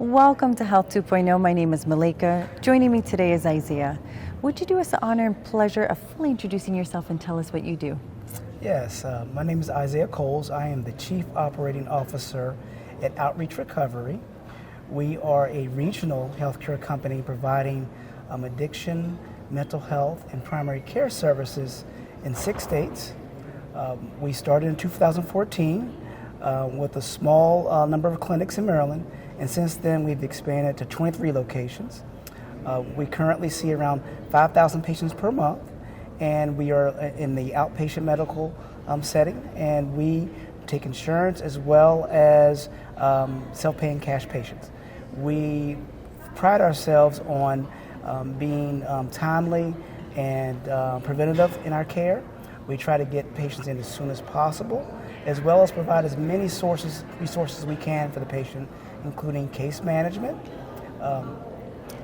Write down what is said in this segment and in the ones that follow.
Welcome to Health 2.0. My name is Malika. Joining me today is Isiah. Would you do us the honor and pleasure of fully introducing yourself and tell us what you do? Yes, my name is Isiah Coles. I am the Chief Operating Officer at Outreach Recovery. We are a regional healthcare company providing addiction, mental health, and primary care services in 6 states. We started in 2014 with a small number of clinics in Maryland, and since then we've expanded to 23 locations. We currently see around 5,000 patients per month, and we are in the outpatient medical setting, and we take insurance as well as self-paying cash patients. We pride ourselves on being timely and preventative in our care. We try to get patients in as soon as possible, as well as provide as many resources as we can for the patient, including case management,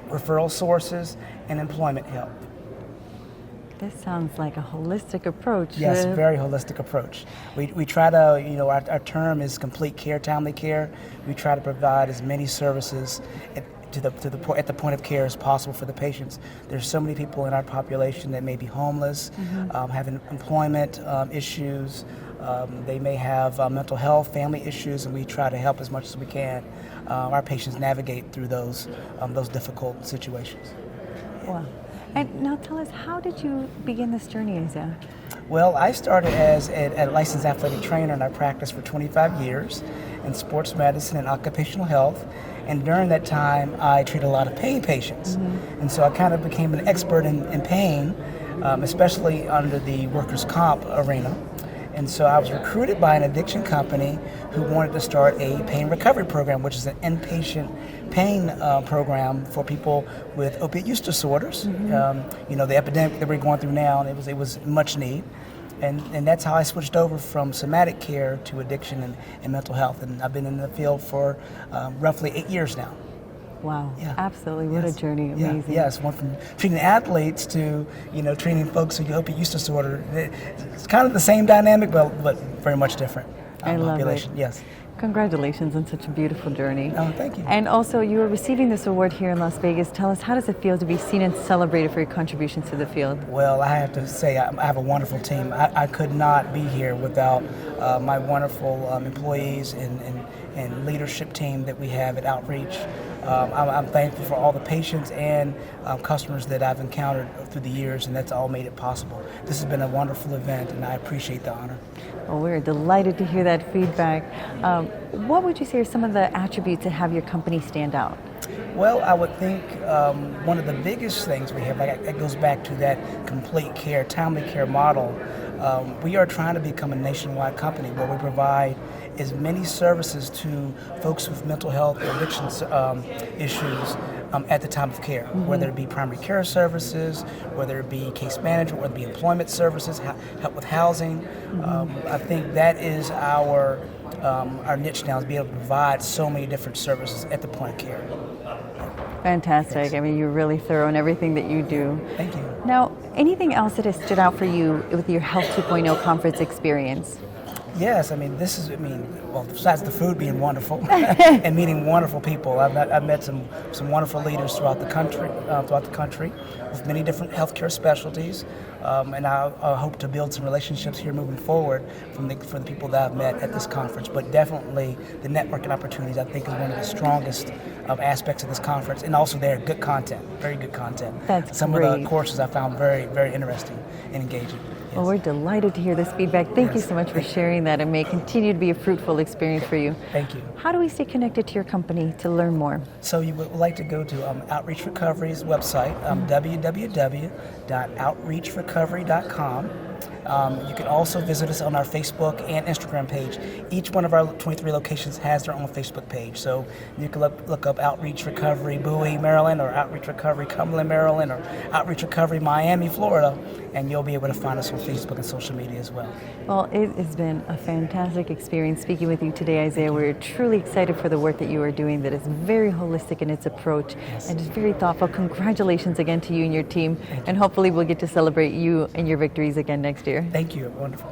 referral sources, and employment help. This sounds like a holistic approach. Yes, very holistic approach. We try to, our term is complete care, timely care. We try to provide as many services at the point of care as possible for the patients. There's so many people in our population that may be homeless, having employment issues. They may have mental health, family issues, and we try to help as much as we can our patients navigate through those difficult situations. Wow. And now tell us, how did you begin this journey, Isiah? Well, I started as a licensed athletic trainer, and I practiced for 25 years in sports medicine and occupational health. And during that time, I treated a lot of pain patients. And so I kind of became an expert in pain, especially under the workers' comp arena. And so I was recruited by an addiction company who wanted to start a pain recovery program, which is an inpatient pain program for people with opiate use disorders. The epidemic that we're going through now, and it was much need. And that's how I switched over from somatic care to addiction and mental health. And I've been in the field for roughly 8 years now. Wow, yeah. Absolutely, what a journey, amazing. Yes, went from treating athletes to, treating folks with opiate use disorder. It's kind of the same dynamic, but very much different I love population. it. Yes. Congratulations on such a beautiful journey. Oh, thank you. And also, you are receiving this award here in Las Vegas. Tell us, how does it feel to be seen and celebrated for your contributions to the field? Well, I have to say, I have a wonderful team. I could not be here without my wonderful employees and leadership team that we have at Outreach. I'm thankful for all the patients and customers that I've encountered through the years, and that's all made it possible. This has been a wonderful event, and I appreciate the honor. Well, we're delighted to hear that feedback. What would you say are some of the attributes that have your company stand out? Well, I would think one of the biggest things we have, it goes back to that complete care, timely care model. We are trying to become a nationwide company where we provide as many services to folks with mental health or addiction issues at the time of care, whether it be primary care services, whether it be case management, whether it be employment services, help with housing. I think that is our niche now, is be able to provide so many different services at the point of care. Fantastic. Yes. I mean, you're really thorough in everything that you do. Thank you. Now, anything else that has stood out for you with your Health 2.0 conference experience? Yes, besides the food being wonderful and meeting wonderful people, I've met some wonderful leaders throughout the country with many different healthcare specialties, and I hope to build some relationships here moving forward for the people that I've met at this conference. But definitely the networking opportunities, I think, is one of the strongest aspects of this conference, and also their good content, very good content. That's some great. of the courses I found very, very interesting and engaging. Well, we're delighted to hear this feedback. Thank you so much for sharing that, and may it continue to be a fruitful experience for you. Thank you. How do we stay connected to your company to learn more? So you would like to go to Outreach Recovery's website, www.outreachrecovery.com. You can also visit us on our Facebook and Instagram page. Each one of our 23 locations has their own Facebook page. So you can look up Outreach Recovery Bowie, Maryland, or Outreach Recovery Cumberland, Maryland, or Outreach Recovery Miami, Florida, and you'll be able to find us on Facebook and social media as well. Well, it has been a fantastic experience speaking with you today, Isiah. We're truly excited for the work that you are doing that is very holistic in its approach and is very thoughtful. Congratulations again to you and your team, and hopefully we'll get to celebrate you and your victories again next year. Thank you. Wonderful.